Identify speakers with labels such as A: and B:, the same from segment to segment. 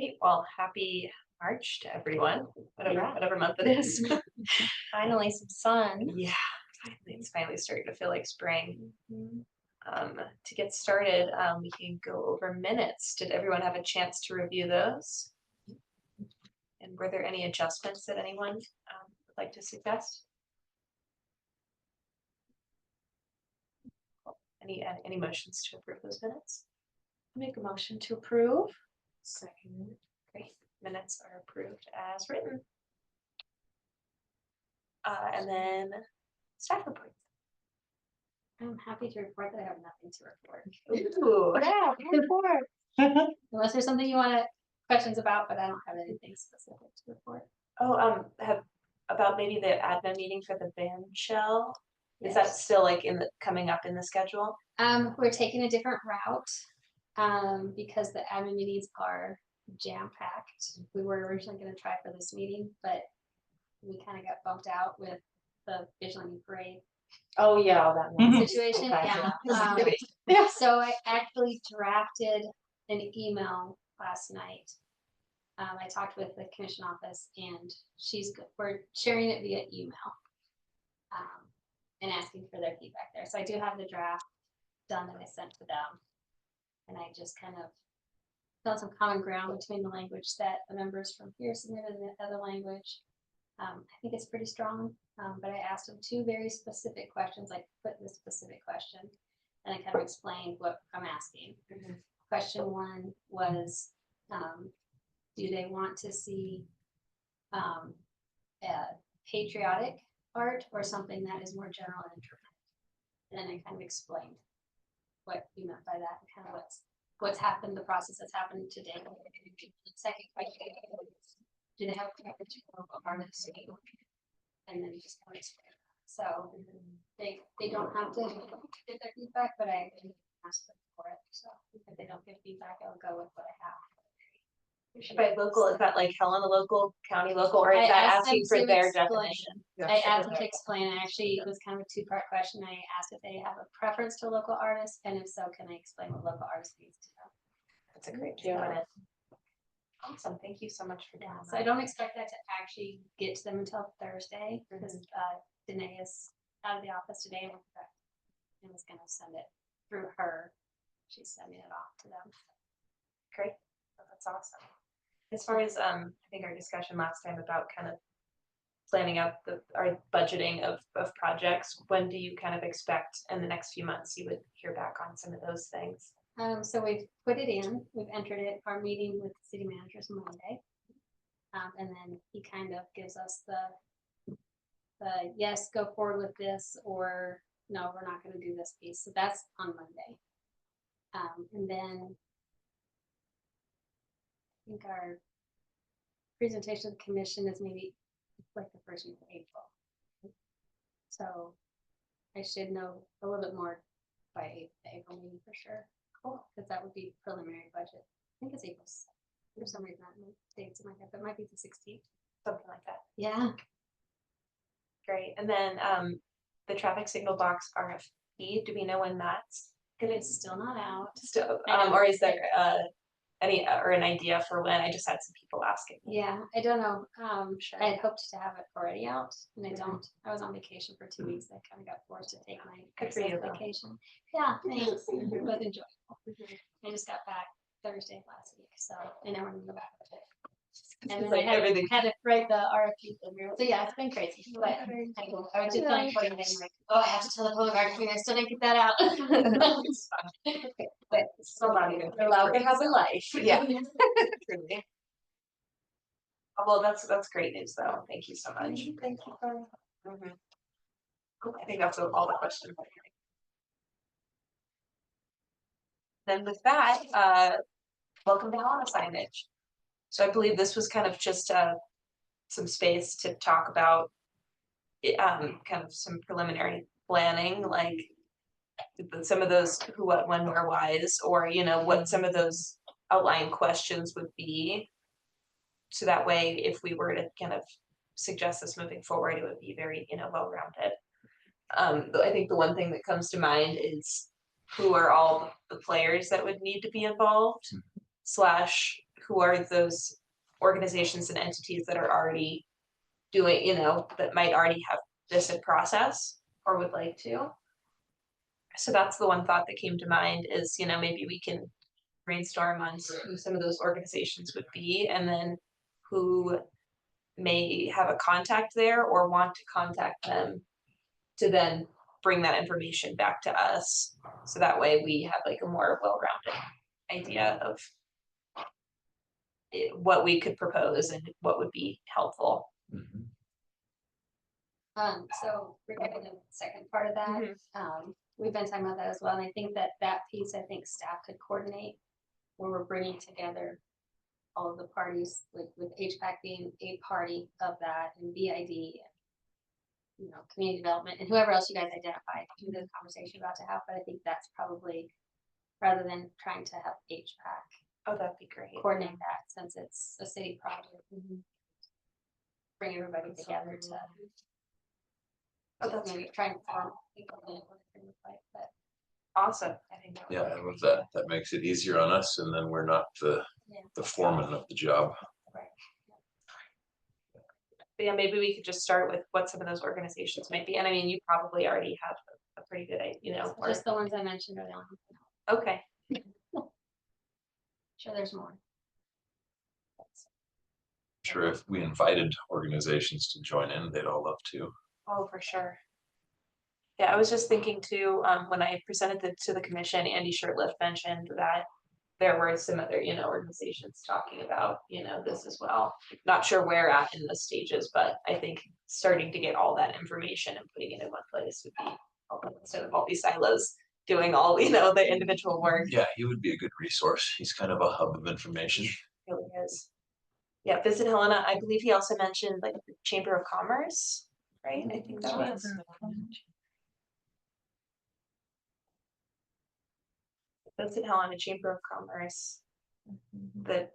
A: Great. Well, happy March to everyone, whatever month it is.
B: Finally some sun.
A: Yeah, it's finally starting to feel like spring. To get started, we can go over minutes. Did everyone have a chance to review those? And were there any adjustments that anyone would like to suggest? Any motions to approve those minutes?
B: Make a motion to approve.
A: Second. Great. Minutes are approved as written. And then staff reports.
B: I'm happy to report that I have nothing to report.
A: Ooh.
B: Yeah, report. Unless there's something you want to questions about, but I don't have anything specific to report.
A: Oh, have about maybe the admin meeting for the band shell. Is that still like coming up in the schedule?
B: We're taking a different route because the admin meetings are jam-packed. We were originally going to try for this meeting, but we kind of got bumped out with the vigilante parade.
A: Oh yeah, all that
B: situation.
A: Okay.
B: Yeah. So I actually drafted an email last night. I talked with the commission office, and we're sharing it via email and asking for their feedback there. So I do have the draft done that I sent to them, and I just kind of found some common ground between the language that the members from here submitted and the other language. I think it's pretty strong, but I asked them two very specific questions. I put this specific question, and I kind of explained what I'm asking. Question one was, do they want to see patriotic art or something that is more general and interpretive? And then I kind of explained what you meant by that and kind of what's happened, the process that's happened today. The second question is, do they have a preference for local artists? And then just kind of explain that. So they don't have to get their feedback, but I ask them for it. So if they don't give feedback, I'll go with what I have.
A: By local, is that like Helena local, county local, or is that asking for their definition?
B: I asked them to explain. Actually, it was kind of a two-part question. I asked if they have a preference to local artists, and if so, can I explain what local artists means to them?
A: That's a great doing. Awesome. Thank you so much for doing that.
B: So I don't expect that to actually get to them until Thursday because Danae is out of the office today and was going to send it through her. She's sending it off to them.
A: Great. That's awesome. As far as I think our discussion last time about kind of planning out our budgeting of projects, when do you kind of expect in the next few months you would hear back on some of those things?
B: So we've put it in, we've entered it. Our meeting with the city managers Monday, and then he kind of gives us the yes, go forward with this, or no, we're not going to do this piece. So that's on Monday, and then I think our presentation to the commission is maybe like the first week of April. So I should know a little bit more by the April meeting for sure. Cool, because that would be preliminary budget. I think it's April 7th. For some reason, that dates in my head, but it might be the 16th,
A: something like that.
B: Yeah.
A: Great. And then the traffic signal box RFP. Do we know when that's?
B: Because it's still not out.
A: Still, or is there an idea for when? I just had some people asking.
B: Yeah, I don't know. I had hoped to have it already out, and I don't. I was on vacation for 2 weeks. I kind of got forced to take my vacation. Yeah, thanks. It was enjoyable. I just got back Thursday last week, so I never want to go back with it. And then like I had to write the RFP. So yeah, it's been crazy. But I was just like, oh, I have to tell the public art committee I still didn't get that out.
A: But somebody allowed to have a life. Yeah. Truly. Well, that's great news, though. Thank you so much.
B: Thank you.
A: Cool. I think that's all the questions. Then with that, welcome to Helena signage. So I believe this was kind of just some space to talk about kind of some preliminary planning, like some of those who, what, when, where, whys, or what some of those outline questions would be. So that way, if we were to kind of suggest this moving forward, it would be very well-rounded. I think the one thing that comes to mind is who are all the players that would need to be involved, / who are those organizations and entities that are already doing, that might already have this in process or would like to. So that's the one thought that came to mind is, maybe we can brainstorm on who some of those organizations would be and then who may have a contact there or want to contact them to then bring that information back to us. So that way we have like a more well-rounded idea of what we could propose and what would be helpful.
C: Mhm.
B: So regarding the second part of that,
A: Mhm.
B: we've been talking about that as well, and I think that piece, I think staff could coordinate where we're bringing together all of the parties, with HPAC being a party of that, and BID, and community development, and whoever else you guys identified through the conversation about to have. But I think that's probably, rather than trying to have HPAC
A: Oh, that'd be great.
B: coordinate that, since it's a city project, bring everybody together to.
A: Oh, that's
B: Maybe trying to form people in what it can look like, but
A: awesome. I think that would
C: Yeah,
A: work.
C: and with that, that makes it easier on us, and then we're not
B: Yeah.
C: the foreman of the job.
A: But yeah, maybe we could just start with what some of those organizations might be. And I mean, you probably already have a pretty good idea, or
B: just the ones I mentioned earlier on.
A: okay.
B: Sure, there's more.
C: Sure, if we invited organizations to join in, they'd all love to.
A: Oh, for sure. Yeah, I was just thinking too, when I presented to the commission, Andy Shirtliff mentioned that there were some other, organizations talking about, this as well. Not sure where at in the stages, but I think starting to get all that information and putting it in one place would be helpful instead of all these silos doing all, the individual work.
C: Yeah, he would be a good resource. He's kind of a hub of information.
A: Really is. Yeah, Visit Helena, I believe he also mentioned like the Chamber of Commerce, right? I think that was. Visit Helena, Chamber of Commerce, the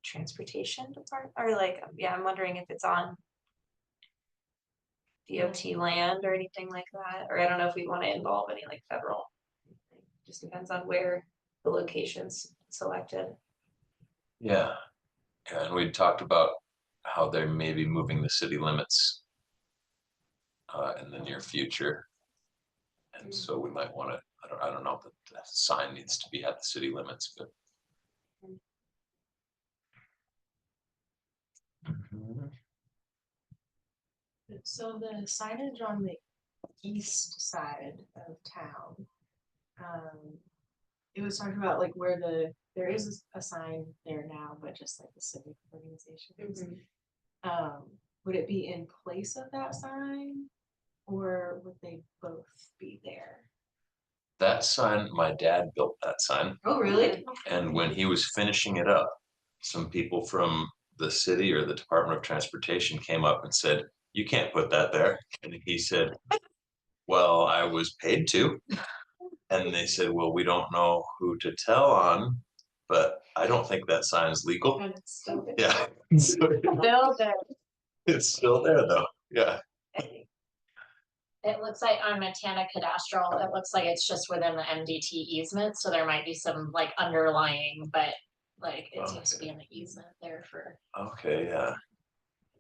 A: transportation department, or like, yeah, I'm wondering if it's on DOT land or anything like that, or I don't know if we want to involve any like federal. Just depends on where the location's selected.
C: Yeah, and we talked about how they may be moving the city limits in the near future. And so we might want to, I don't know that the sign needs to be at the city limits, but.
D: So the signage on the east side of town, it was talking about like where there is a sign there now, but just like the civic organizations. Would it be in place of that sign, or would they both be there?
C: That sign, my dad built that sign,
D: Oh, really?
C: and when he was finishing it up, some people from the city or the Department of Transportation came up and said, "You can't put that there." And he said, "Well, I was paid to." And they said, "Well, we don't know who to tell on, but I don't think that sign is legal."
D: And it's still there.
C: Yeah. So
A: Still there.
C: it's still there though. Yeah.
E: It looks like on Montana Cadastral, it looks like it's just within the MDT easement, so there might be some like underlying, but like it seems to be in the easement there for.
C: Okay, yeah.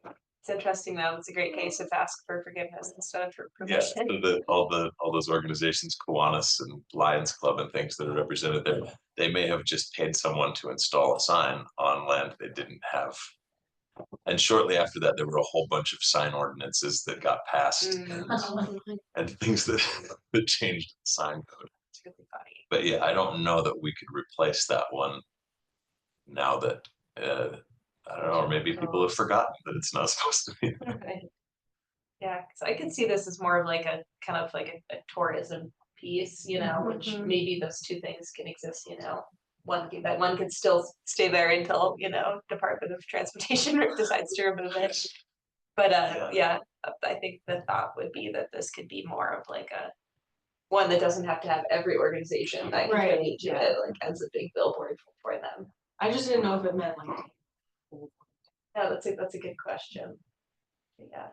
A: It's interesting though, it's a great case to ask for forgiveness instead of for
C: Yeah,
A: permission.
C: so all those organizations, Kiwanis and Lions Club and things that are represented there, they may have just paid someone to install a sign on land they didn't have. And shortly after that, there were a whole bunch of sign ordinances that got passed and things that that changed the sign code.
A: It's really funny.
C: But yeah, I don't know that we could replace that one now that I don't know, or maybe people have forgotten that it's not supposed to be there.
A: Right. Yeah, because I can see this as more of like a kind of like a tourism piece, which maybe those two things can exist, one could still stay there until, Department of Transportation decides to remove it. But yeah, I think the thought would be that this could be more of like a one that doesn't have to have every organization that contribute to it, like as a big billboard for them.
D: I just didn't know if it meant like.
A: Yeah, that's a good question. Yeah.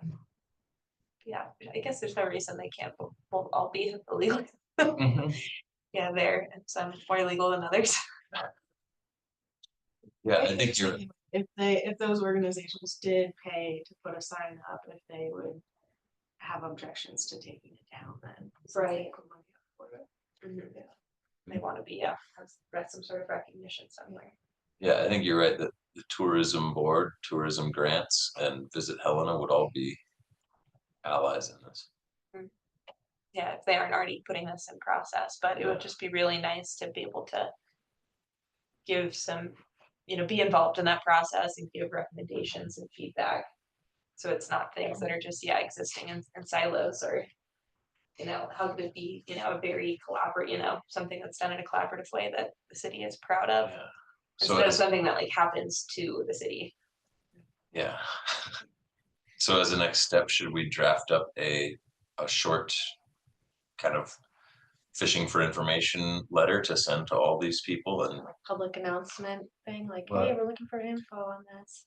A: Yeah, I guess there's no reason they can't both all be illegal.
C: Mhm.
A: Yeah, there, and some more illegal than others.
C: Yeah, I
D: I'm
C: think
D: just
C: you're,
D: thinking, if those organizations did pay to put a sign up, if they would have objections to taking it down, then. since they
A: Right.
D: put money up for it.
A: Mhm. They wanna be, yeah, have some sort of recognition somewhere.
C: yeah, I think you're right, that the tourism board, tourism grants and Visit Helena would all be allies in this.
A: Yeah, if they aren't already putting this in process, but it would
C: Yeah.
A: just be really nice to be able to give some, be involved in that process and give recommendations and feedback. So it's not things that are just, existing in silos or, how could it be, a very something that's done in a collaborative way that the city is proud of,
C: Yeah. So
A: instead of
C: as,
A: something that like happens to the city.
C: yeah. So as a next step, should we draft up a short kind of fishing for information letter to send to all these people? And
F: Public announcement thing, like,
C: What?
F: hey, we're looking for info on this.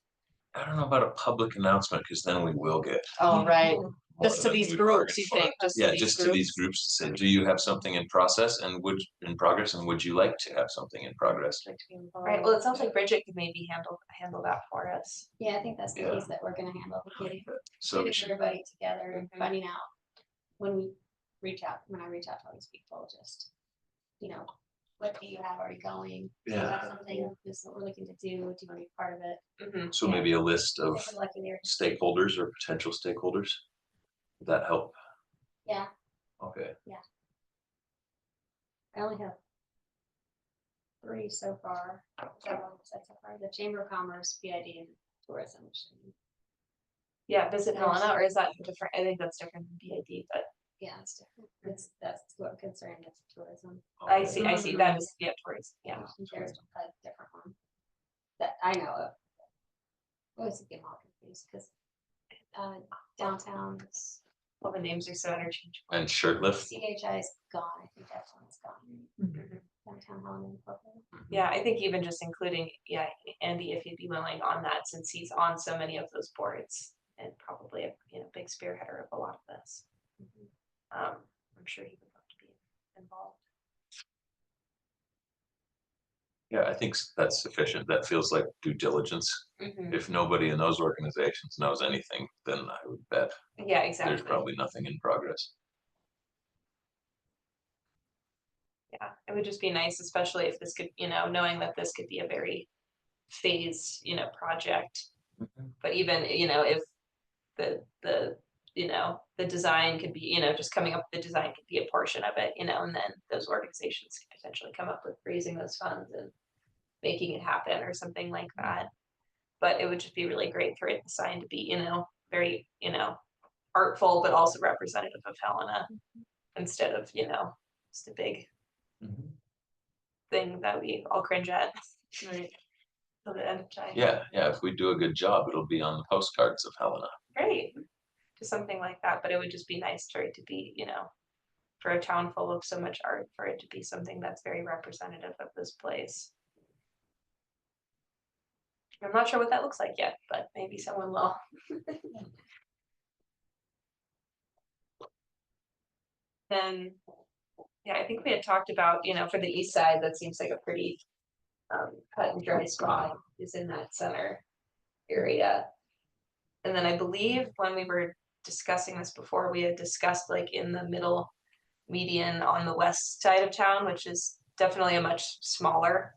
C: I don't know about a public announcement, because then we will get.
F: Oh, right.
C: more
F: Just to
C: than
F: these
C: we
F: groups, you
C: bargained for.
F: think,
C: Yeah, just to these groups to say, do you have something in process and in progress, and would you like to have something in progress?
F: Like to be
A: Right, well, it
F: involved.
A: sounds like Bridget could maybe handle that for us.
B: Yeah, I think that's the
C: Yeah.
B: piece that we're gonna handle, getting
C: So we
B: getting
C: should,
B: everybody together and
A: Mhm.
B: finding out when I reach out to all these people, just, what do you have already going? Do you have something, this is what we're looking to do, do you wanna be part of it?
C: so maybe a list of
B: If we're lucky there.
C: stakeholders or potential stakeholders. Would that help?
B: Yeah,
C: Okay,
B: I only have 3 so far, the Chamber of Commerce, PID, and Tourism.
A: Yeah, Visit Helena, or is that different? I think that's different than BID, but
B: Yeah, it's different, that's what I'm concerned with tourism.
A: I
C: okay.
A: see, that is, towards,
B: There's a different one that I know of. I always get them all confused, because downtown,
A: all the names are so interchangeable.
C: And Shirtlift,
B: CHI is gone, I think that one's gone.
A: Mhm.
B: Downtown Helena Incorporated.
A: Yeah, I think even just including, Andy, if he'd be willing on that, since he's on so many of those boards and probably a, big spearheader of a lot of this. I'm sure he would love to be involved.
C: yeah, I think that's sufficient. That feels like due diligence. If nobody in those organizations knows anything, then I would bet
A: Yeah, exactly.
C: there's probably nothing in progress.
A: Yeah, it would just be nice, especially if this could, knowing that this could be a very phased, project. But even, if the design could be, just coming up with the design could be a portion of it, and then those organizations could potentially come up with raising those funds and making it happen or something like that. But it would just be really great for it, the sign to be, very, artful, but also representative of Helena instead of, just a big thing that we all cringe at.
F: Right.
A: Till the end of time.
C: Yeah, if we do a good job, it'll be on the postcards of Helena.
A: Great. Just something like that, but it would just be nice for it to be, for a town full of so much art, for it to be something that's very representative of this place. I'm not sure what that looks like yet, but maybe someone will. Then, I think we had talked about, for the east side, that seems like a pretty cut and dry spot is in that center area. And then I believe when we were discussing this before, we had discussed like in the middle median on the west side of town, which is definitely a much smaller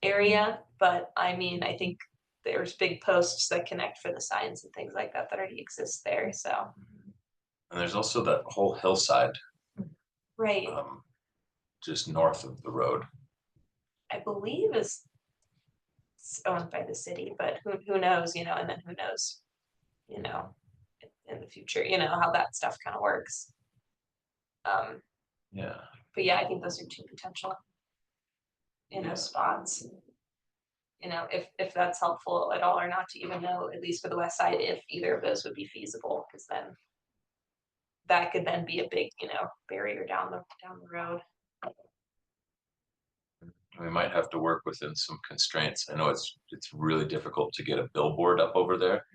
A: area. But I mean, I think there's big posts that connect for the signs and things like that that already exist there. So
C: And there's also that whole hillside,
A: right,
C: just north of the road.
A: I believe is owned by the city, but who knows, and then who knows, in the future, how that stuff kind of works.
C: Yeah,
A: But yeah, I think those are two potential, spots. If that's helpful at all or not to even know, at least for the west side, if either of those would be feasible, because then that could then be a big, barrier down the road.
C: we might have to work within some constraints. I know it's really difficult to get a billboard up over there.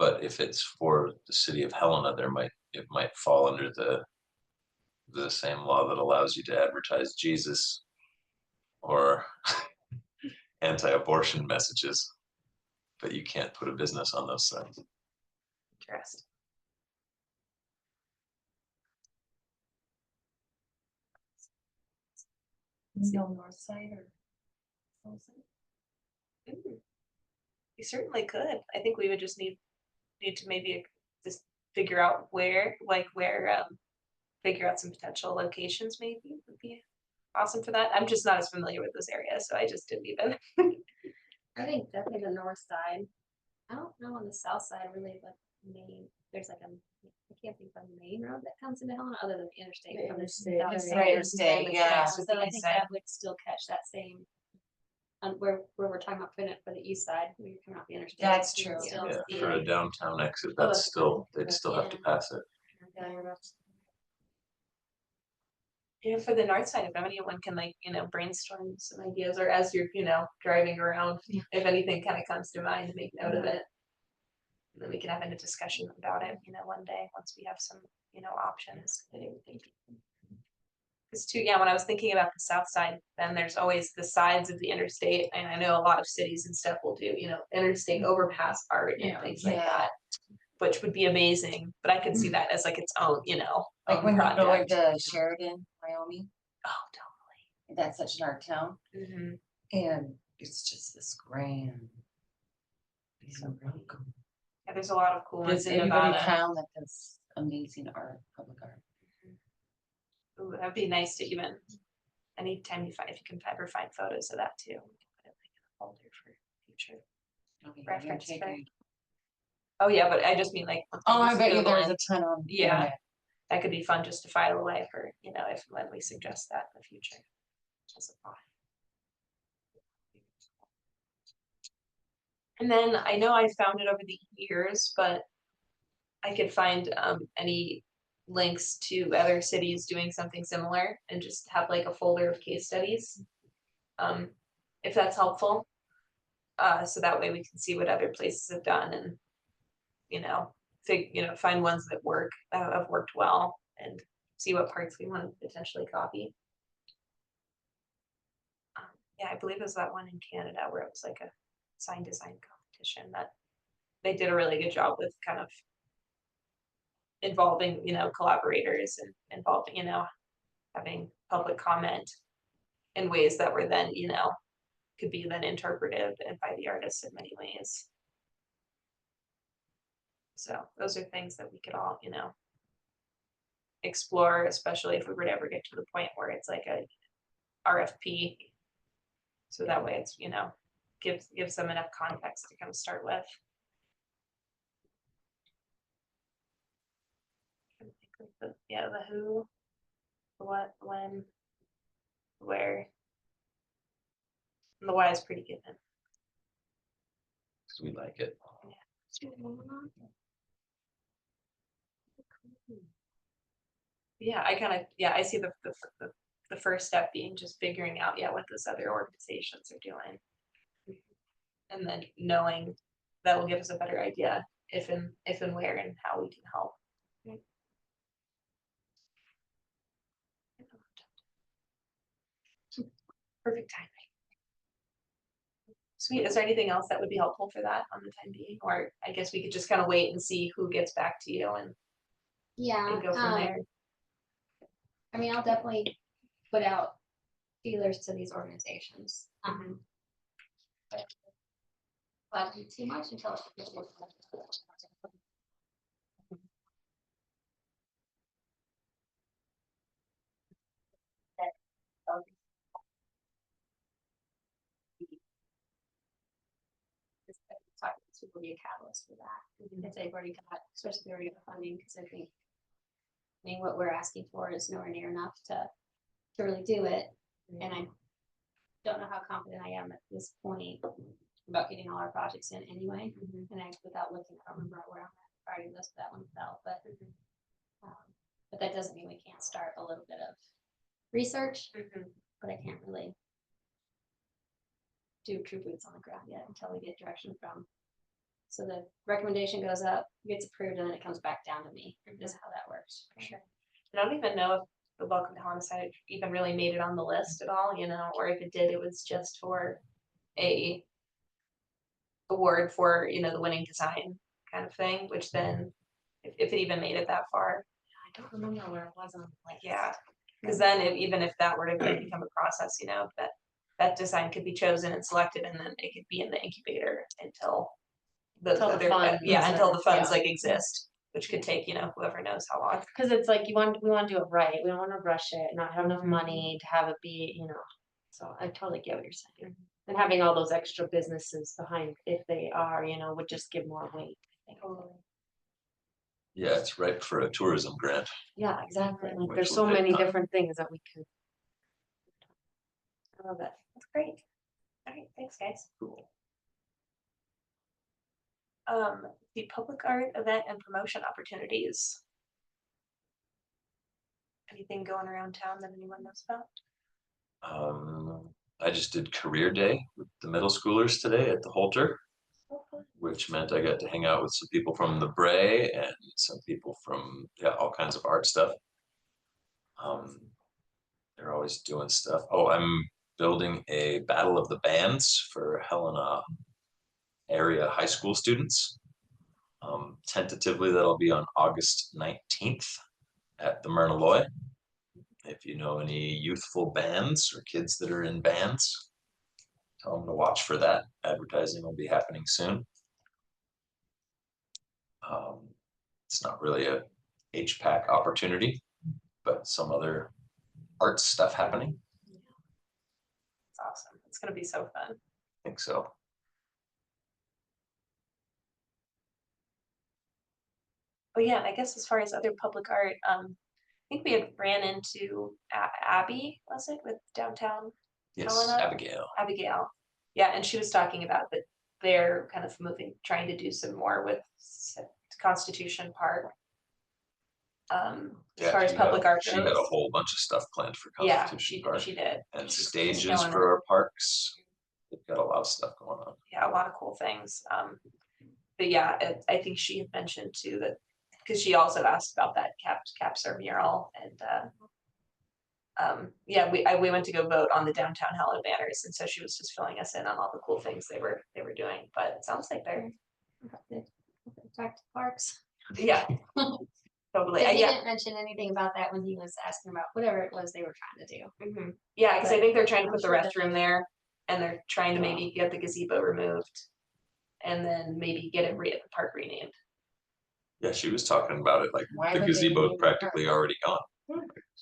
C: But if it's for the city of Helena, it might fall under the same law that allows you to advertise Jesus or anti-abortion messages. But you can't put a business on those signs.
A: Interesting.
F: No north side or? south side?
A: Ooh. We certainly could. I think we would just need to maybe just figure out where, figure out some potential locations maybe would be awesome for that. I'm just not as familiar with this area, so I just didn't even.
B: I think definitely the north side. I don't know on the south side really, but main, there's like I can't think of a main road that comes into Helena other than the interstate
F: The
B: from the
F: interstate,
B: south
F: right.
B: side.
E: Right, interstate, yeah.
A: With
B: So
A: the
B: I
A: east
B: think
A: side.
B: that would still catch that same. Where we're talking about putting it for the east side, where you're coming off the interstate.
E: That's
B: you can
E: true.
B: still
C: Yeah,
B: see
C: for
B: it.
C: a downtown exit,
B: Oh,
C: that's
B: that's
C: still, they'd still have to
B: Yeah.
C: pass it.
F: Yeah, you're right.
A: Yeah, for the north side, if anyone can brainstorm some ideas, or as you're, driving around, if anything kind of comes to mind, make note of it. And then we can have a discussion about it, one day, once we have some, options. Because too, yeah, when I was thinking about the south side, then there's always the sides of the interstate, and I know a lot of cities and stuff will do, interstate overpass art and things like
E: Yeah.
A: that. Which would be amazing, but I could see that as like its own,
G: Like
A: own
G: when you go
A: project.
G: into Sheridan, Wyoming,
A: Oh,
G: that's such an art town,
A: totally.
G: and it's just this grand. So really cool.
A: Yeah, there's a lot of cool ones
G: Does
A: in
G: anybody
A: Nevada.
G: town that does amazing art, public art?
A: Ooh, that'd be nice to even, anytime if you can ever find photos of that too. We can put it like in a folder for future.
G: Okay, I'm
A: Reference for-
G: taking-
A: Oh, yeah, but I just mean like.
G: Oh, I
A: just
G: bet you
A: Google
G: there's
A: it.
G: a ton on. the
A: Yeah.
G: internet.
A: That could be fun just to file away for, if when we suggest that in the future. As a thought. And then I know I found it over the years, but I could find any links to other cities doing something similar and just have like a folder of case studies. If that's helpful. So that way we can see what other places have done and, find ones that work, have worked well and see what parts we want to potentially copy. Yeah, I believe it was that one in Canada where it was like a sign design competition that they did a really good job with kind of involving, collaborators and involving, having public comment in ways that were then, could be then interpreted by the artists in many ways. So those are things that we could all, explore, especially if we were to ever get to the point where it's like a RFP. So that way it's, gives them enough context to kind of start with. The who, the what, when, where. And the why is pretty given.
C: Cause we like it.
A: Yeah, I see the first step being just figuring out, what those other organizations are doing. And then knowing that will give us a better idea if and where and how we can help. Perfect timing. Sweet, is there anything else that would be helpful for that on the time being, or I guess we could just kind of wait and see who gets back to you and
B: Yeah.
A: go from there.
B: I mean, I'll definitely put out feelers to these organizations. But do too much until it's. This would be a catalyst for that, if they've already got, especially if they already got funding, because I mean, what we're asking for is nowhere near enough to really do it, and I don't know how confident I am at this point about getting all our projects in anyway, and without looking, I don't remember where I'm at, I already listed that one fell, but that doesn't mean we can't start a little bit of research, but I can't really do true boots on the ground yet until we get direction from. So the recommendation goes up, gets approved, and then it comes back down to me, is how that works.
A: Sure. I don't even know if the Welcome to Homicide even really made it on the list at all, or if it did, it was just for a award for, you know, the winning design kind of thing, which then, if it even made it that far,
B: I don't remember where it was on the list.
A: yeah. Cause then even if that were to become a process, you know, that design could be chosen and selected, and then it could be in the incubator until
B: Until the funds
A: until the
B: are-
A: funds
B: yeah.
A: like exist, which could take, you know, whoever knows how long.
B: Cause it's like we wanna do it right, we don't wanna rush it, not have enough money to have it be, you know, so I totally get what you're saying. And having all those extra businesses behind, if they are, you know, would just give more weight, I think.
C: Yeah, it's ripe for a tourism grant.
B: Yeah, exactly, like
C: Which
B: there's
C: will
B: so
C: take
B: many
C: time.
B: different things that we can. I love it.
A: That's great. Alright, thanks guys.
C: Cool.
A: The public art event and promotion opportunities. Anything going around town that anyone knows about?
C: I just did career day with the middle schoolers today at the Holter, which meant I got to hang out with some people from the Bray and some people from, yeah, all kinds of art stuff. They're always doing stuff. Oh, I'm building a battle of the bands for Helena area high school students. Tentatively, that'll be on August 19th at the Myrna Loy. If you know any youthful bands or kids that are in bands, tell them to watch for that. Advertising will be happening soon. It's not really a HPAC opportunity, but some other art stuff happening.
A: It's awesome. It's gonna be so fun.
C: I think so.
A: Oh yeah, and I guess as far as other public art, I think we had ran into Abby, was it, with downtown
C: Yes,
A: Helena?
C: Abigail.
A: Abigail. Yeah, and she was talking about that they're kind of trying to do some more with Constitution Park. As
C: Yeah,
A: far as
C: she
A: public
C: had-
A: art
C: She had
A: goes.
C: a whole bunch of stuff planned for
A: Yeah,
C: Constitution Park
A: she did.
C: and
A: She's
C: stages
A: killing
C: for
A: it.
C: our parks. They've got a lot of stuff going on.
A: Yeah, a lot of cool things. But yeah, I think she had mentioned too that, because she also asked about that capser mural, and yeah, we went to go vote on the downtown Helena banners, and so she was just filling us in on all the cool things they were doing. But it sounds like they're
B: Back to parks.
A: yeah, totally.
B: Cause he
A: Yeah.
B: didn't mention anything about that when he was asking about whatever it was they were trying to do.
A: Yeah, because I think they're trying to
B: I'm
A: put the
B: sure that-
A: restroom there, and they're trying to maybe get the gazebo removed, and then maybe get the park renamed.
C: Yeah, she was talking about it like
B: Why
C: the
B: would they
C: gazebo's
B: name the park?
C: practically already gone.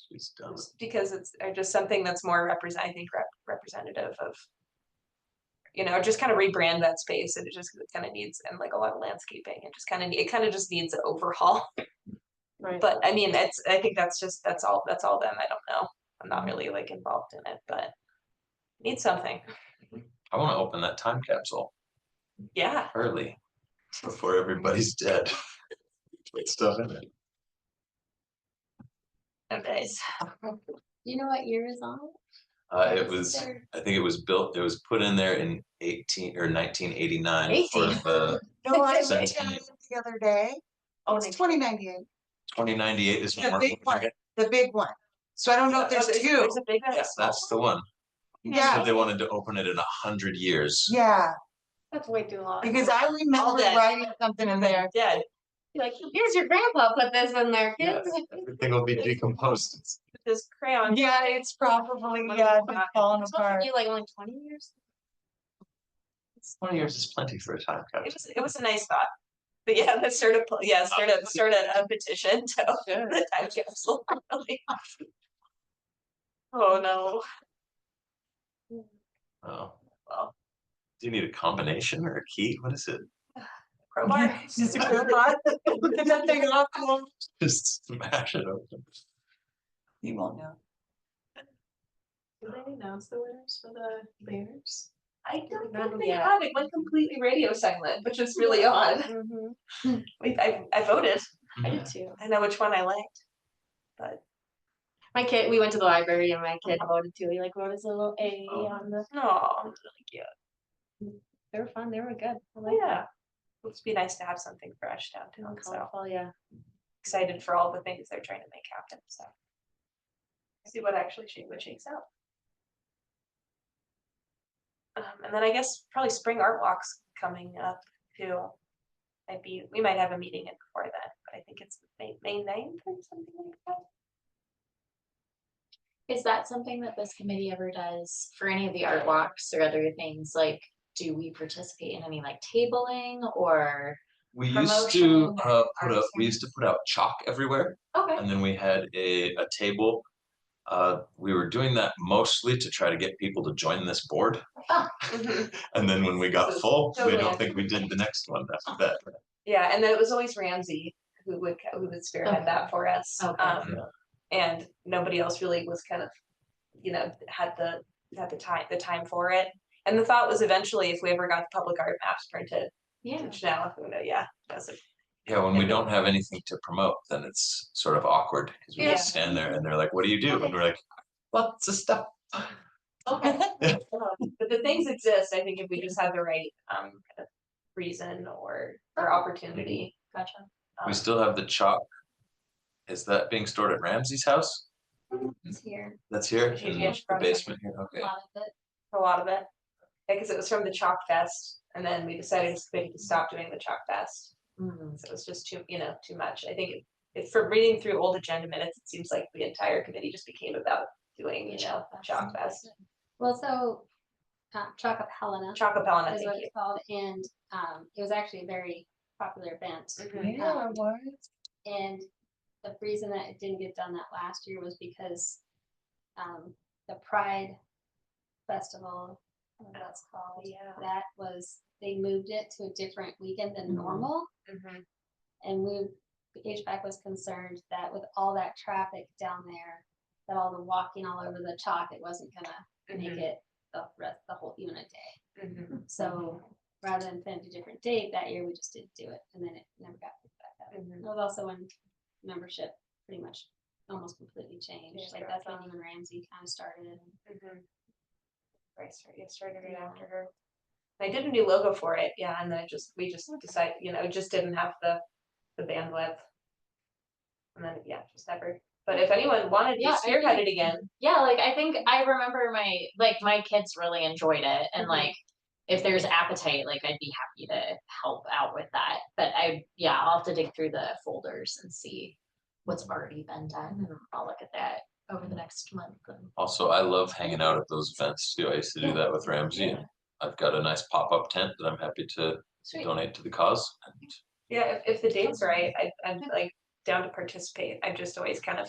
C: She's done.
A: Just because it's just something that's more representative of, you know, just kind of rebrand that space, and it just kind of needs, and like a lot of landscaping, and just kind of just needs an overhaul.
B: Right.
A: But I mean, I think that's all them. I don't know. I'm not really like involved in it, but need something.
C: I want to open that time capsule
A: Yeah.
C: early before everybody's dead. Put stuff in it.
A: Okay.
B: You know what year is on?
C: It was, I think it was put in there in 1989 for
B: 18.
C: the
F: No, I looked at
C: centennial.
F: it the other day.
B: Oh,
F: It's 2098,
C: 2098 is
F: the
C: when we're
F: big one,
C: opening it.
F: the big one. So I don't know if there's two.
A: There's a big one.
C: Yes, that's the one.
F: Yeah,
C: But they wanted to open it in 100 years.
F: yeah,
B: That's way too long.
F: because I remember
A: that.
F: writing something in there.
A: Yeah.
B: Like, here's your grandpa put this in there, kids.
C: Everything will be decomposed.
A: This crayon.
F: Yeah, it's probably, yeah, just falling
B: It's supposed to
F: apart.
B: be like only 20 years.
C: 20 years is plenty for a time capsule.
A: It was a nice thought. But yeah, let's start a petition to open the time capsule. Oh no.
C: Oh,
A: Well,
C: do you need a combination or a key? What is it?
A: crowbar.
F: Just a crowbar. Get that thing off.
C: Just smash it open.
F: You won't know.
D: Did they announce the winners for the banners?
A: I don't
B: Not
A: think they
B: yet.
A: have. It went completely radio silent, which is really odd. I voted.
B: I did too.
A: I know which one I liked. But
B: My kid, we went to the library and my kid voted too. He like wrote his little A on the.
A: no, really cute.
B: They were fun. They were good. I like
A: Yeah. It would be nice to have something fresh downtown.
B: that.
A: So
B: Colorful, yeah.
A: excited for all the things they're trying to make happen. So see what actually shakes out. And then I guess probably spring art walks coming up too. We might have a meeting in before then, but I think it's May 9th or something like that.
E: Is that something that this committee ever does for any of the art walks or other things? Like, do we participate in any like tabling or?
C: We used to
E: Promotion,
C: we used to put out chalk everywhere,
E: Okay,
C: and then we had a table. We were doing that mostly to try to get people to join this board.
A: Mhm.
C: And then when we got
A: This is
C: full, we
A: totally
C: don't think we did the next one after that.
A: Yeah, and then it was always Ramsey who would spearhead
E: Okay.
A: that for us.
E: Okay.
A: And nobody else really was kind of, had the time for it. And the thought was eventually if we ever got the public art maps printed,
E: yeah.
A: which now, that's it.
C: Yeah, when we don't have anything to promote, then it's sort of awkward because we
A: Yeah.
C: just stand there and they're like, "What do you do?" And we're like, "Lots of stuff."
E: Okay.
A: But the things exist, I think if we just have the right kind of reason or opportunity.
E: Gotcha.
C: We still have the chalk. Is that being stored at Ramsey's house?
B: It's here,
C: That's here
A: Yeah,
C: in
A: yeah,
C: the basement here.
B: a
C: Okay.
B: lot of it.
A: A lot of it. Because it was from the Chalk Fest, and then we decided to stop doing the Chalk Fest.
E: Mm,
A: So it was just too much. I think from reading through old agenda minutes, it seems like the entire committee just became about doing, Chalk Fest.
B: Well, so, Chalk Up Helena
A: Chalk Appellant,
B: is
A: thank
B: what
A: you.
B: it's called, and, it was actually a very popular event.
A: Mhm.
F: Yeah, it was.
B: And the reason that it didn't get done that last year was because the Pride Festival, what that's called,
A: Yeah.
B: that was, they moved it to a different weekend than
E: Mhm.
B: normal.
A: Mhm.
B: And the HVAC was concerned that with all that traffic down there, that all the walking all over the chalk, it wasn't gonna make it the whole even a day.
A: Mhm.
B: So rather than plan a different date that year, we just didn't do it, and then it never got picked back up.
A: Mhm.
B: It was also when membership pretty much almost completely changed.
A: Yeah,
B: Like that's when even Ramsey kind of started.
A: Mhm. Right, started right after her. I did a new logo for it, yeah, and then we just decided, it just didn't have the bandwidth. And then, just never. But if anyone wanted to
E: Yeah, I
A: spearhead
E: think-
A: it again,
E: Yeah, like I think I remember my kids really enjoyed it, and
A: Mhm.
E: like if there's appetite, like I'd be happy to help out with that. But I'll have to dig through the folders and see what's already been done, and I'll look at that over the next month.
C: Also, I love hanging out at those events too. I used to do that with Ramsey, and I've got a nice pop-up tent that I'm happy to
E: Sweet.
C: donate to the cause. And
A: if the date's right, I'm like down to participate. I'm just always kind of,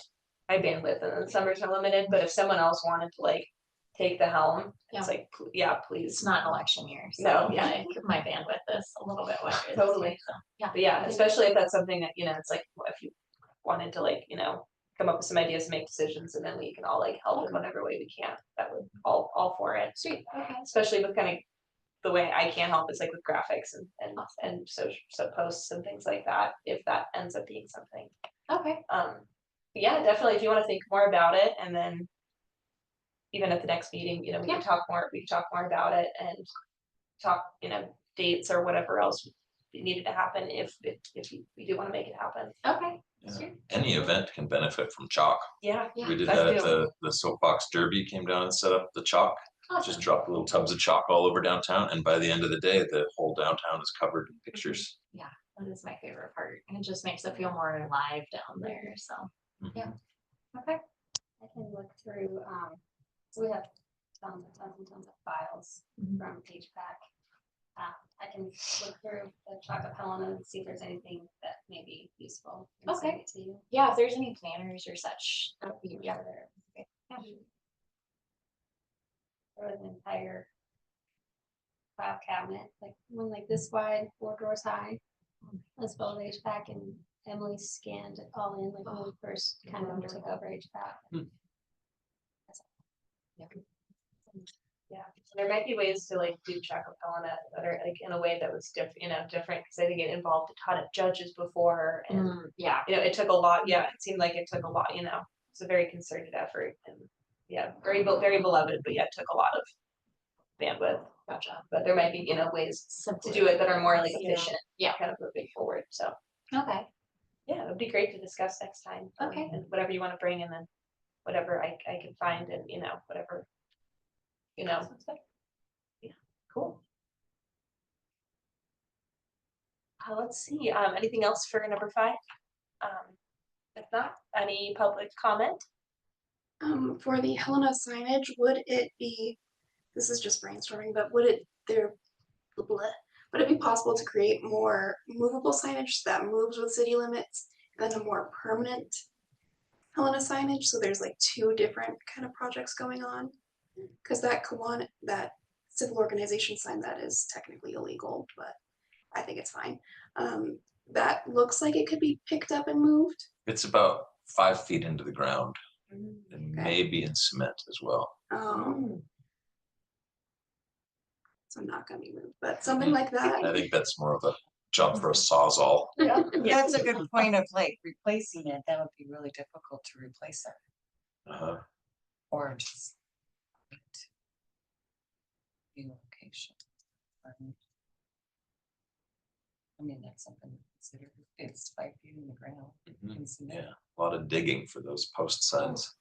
A: my bandwidth and the summers are limited, but if someone else wanted to like take the helm, it's like, please.
E: It's not an election year, so
A: No, yeah.
E: like my bandwidth is a little bit what it is.
A: Totally.
E: So, yeah.
A: But yeah, especially if that's something that, it's like, if you wanted to like, come up with some ideas and make decisions, and then we can all like help in whatever way we can, that would all for it.
E: Sweet. Okay.
A: Especially with kind of the way I can help is like with graphics and so posts and things like that, if that ends up being something.
E: Okay.
A: Yeah, definitely, if you wanna think more about it, and then even at the next meeting, we can talk more about it and talk, dates or whatever else needed to happen if we do wanna make it happen.
E: Okay.
C: yeah,
E: Sure.
C: any event can benefit from chalk.
A: Yeah.
E: Yeah.
C: We did
A: I
C: that at
A: feel-
C: the Soapbox Derby, came down and set up the chalk,
E: Awesome.
C: just dropped little tubs of chalk all over downtown, and by the end of the day, the whole downtown is covered in pictures.
E: That is my favorite part. It just makes it feel more alive down there. So yeah. Okay.
B: I can look through, so we have tons and tons and tons of files
E: Mhm.
B: from HVAC. I can look through the Chalk Up Helena and see if there's anything that may be useful and send
E: Okay.
B: it to you.
E: Yeah, if there's any planners or such, that would be
B: There was an entire file cabinet, like one like this wide, 4 drawers high. As well as HVAC, and Emily scanned it all in like when we first kind of took over HVAC.
A: There might be ways to like do Chalk Appellant that are like in a way that was different, because I think it involved a ton of judges before, and
E: Yeah.
A: it took a lot. Yeah, it seemed like it took a lot. It's a very concerted effort, and very beloved, but yeah, it took a lot of bandwidth.
E: Gotcha.
A: But there might be ways to do it that are more like efficient.
E: Yeah.
A: Kind of moving forward. So
E: Okay.
A: yeah, it would be great to discuss next time.
E: Okay.
A: And whatever you want to bring, and then whatever I can find, and whatever. Cool. Let's see, anything else for number 5? If not, any public comment?
H: For the Helena signage, would it be, this is just brainstorming, but would it be possible to create more movable signage that moves with city limits and then a more permanent Helena signage? So there's like 2 different kind of projects going on. Cause that civil organization sign, that is technically illegal, but I think it's fine. That looks like it could be picked up and moved.
C: It's about 5 feet into the ground
A: Mm,
C: and
H: Okay.
C: maybe in cement as well.
H: So not gonna be moved, but something like that.
C: I think that's more of a job for a sawzall.
A: Yeah.
F: That's a good point of like replacing it. That would be really difficult to replace it
C: Uh-huh.
F: or just. New location. I mean, that's something to consider. It's 5 feet in the ground.
C: Mhm.
F: in cement.
C: Yeah, a lot of digging for those post signs.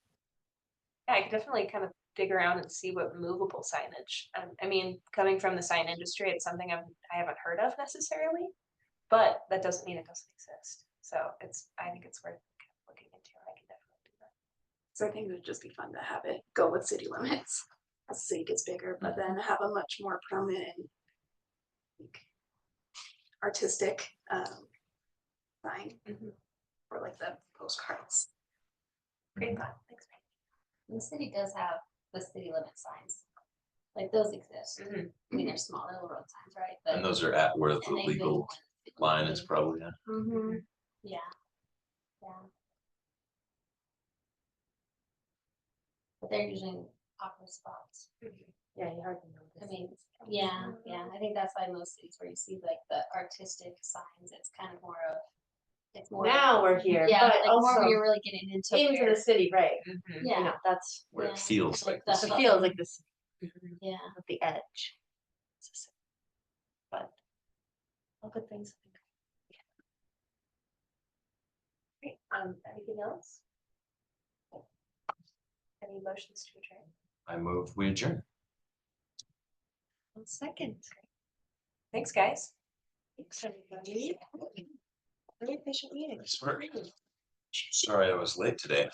A: Yeah, I could definitely kind of dig around and see what movable signage. I mean, coming from the sign industry, it's something I haven't heard of necessarily, but that doesn't mean it doesn't exist. So I think it's worth kind of looking into. I can definitely do that.
H: So I think it would just be fun to have it go with city limits as the city gets bigger, but then have a much more permanent, like, artistic sign for like the postcards.
A: Great thought. Thanks, Mike.
B: And the city does have the city limit signs. Like those exist.
A: Mhm.
B: I mean, they're small, they're little road signs, right? But
C: And those are at where the
B: and they
C: legal line is probably at.
B: Yeah. Yeah. But they're usually awkward spots.
A: Yeah, you hardly know
B: I
A: this.
B: mean, yeah, I think that's why most cities where you see like the artistic signs, it's kind of more of, it's more.
I: Now we're here,
B: Yeah,
I: but
B: like more
I: also
B: when you're really getting into.
I: into
B: where-
I: the city, right?
A: Mhm.
I: You
B: Yeah,
I: know, that's
C: Where
B: Yeah.
C: it feels like
B: the
C: this.
I: it
B: hub.
I: feels like this
B: Yeah,
I: at the edge. But all good things.
A: Great. Anything else? Any motions to adjourn?
C: I move, we adjourn.
I: 1 second.
A: Thanks, guys.
I: Thanks, everybody. Very efficient meeting.
C: Nice work. Sorry I was late today.